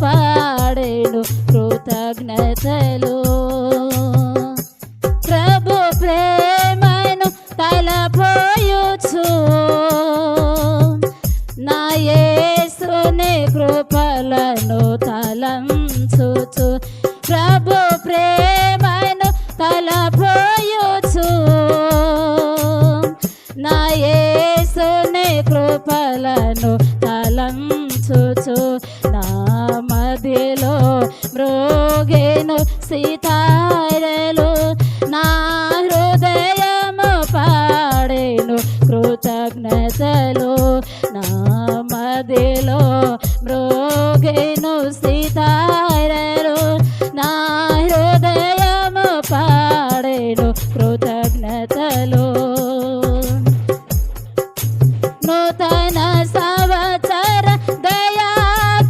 పాడేను కృతజ్ఞతలు. ప్రభు ప్రేమను తలపోయుచు నా యేసుని కృపలను తలంచుచు. ప్రభు ప్రేమను తలపోయుచు నా యేసుని కృపలను తలంచుచు. నా మదిలో మ్రోగెను సితారలు, నా హృదయము పాడెను కృతజ్ఞతలు. నా మదిలో మ్రోగెను సితారలు, నా హృదయము పాడెను కృతజ్ఞతలు. నూతన సంవత్సర దయా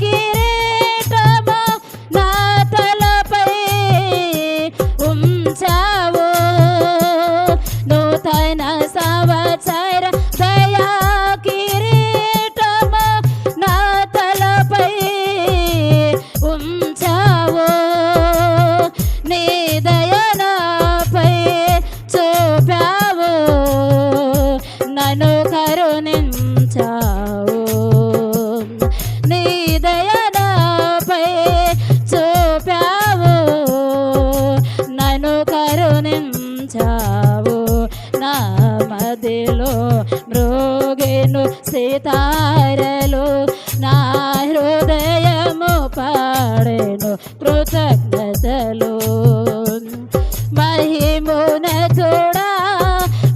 కిరీటము నా తలపై ఉంచావు. నూతన సంవత్సర దయా కిరీటము నా తలపై ఉంచావు. నీ దయ నాపై చూపావు, నన్ను కరుణించావు. నీ దయ నాపై చూపావు, నన్ను కరుణించావు. నా మదిలో మ్రోగెను సితారలు, నా హృదయము పాడెను కృతజ్ఞతలు. మహిమోన్నతుడా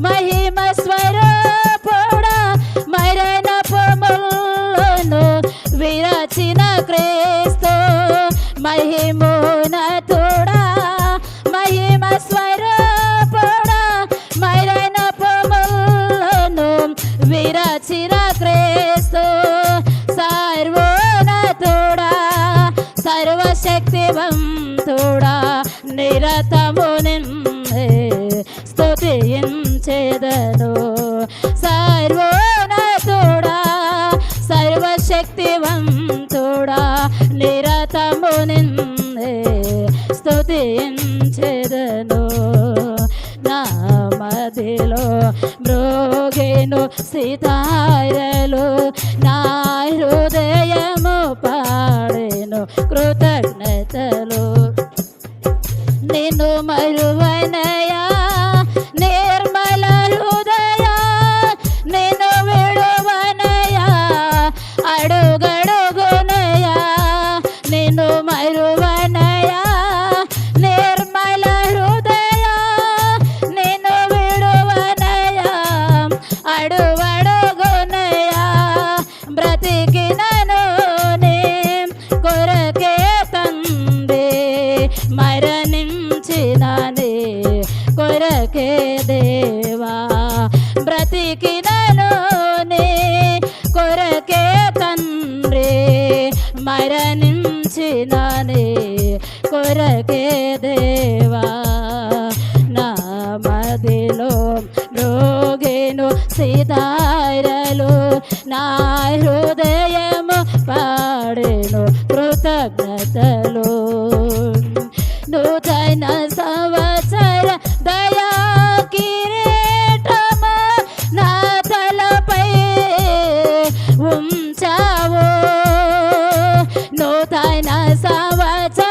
మహిమ స్వరూపుడా మరణపు ముళ్ళను విరచిన క్రీస్తు. మహిమోన్నతుడా మహిమ స్వరూపుడా మరణపు ముళ్ళను విరచిన క్రీస్తు. సర్వోన్నతుడా సర్వశక్తివంతుడా నిరతము నిన్నే స్తుతించెదను. సర్వోన్నతుడా సర్వశక్తివంతుడా నిరతము నిన్నే స్తుతించెదను. నా మదిలో మ్రోగెను సితారలు, నా హృదయము పాడెను కృతజ్ఞతలు. నిన్ను మరువనయా నిర్మల హృదయ, నిన్ను విడువనయా అడుగడుగునయా. నిన్ను మరువనయా నిర్మల హృదయ, నిన్ను విడువనయా అడుగడుగునయా. బ్రతికినను నీ కొరకే తండ్రి, మరణించిననే కొరకే దేవా. బ్రతికినను నీ కొరకే తండ్రి, మరణించిననే కొరకే దేవా. నా మదిలో మ్రోగెను సితారలు, నా హృదయము పాడెను కృతజ్ఞతలు. నూతన సంవత్సర దయా కిరీటము నా తలపై ఉంచావు. నూతన సంవత్సర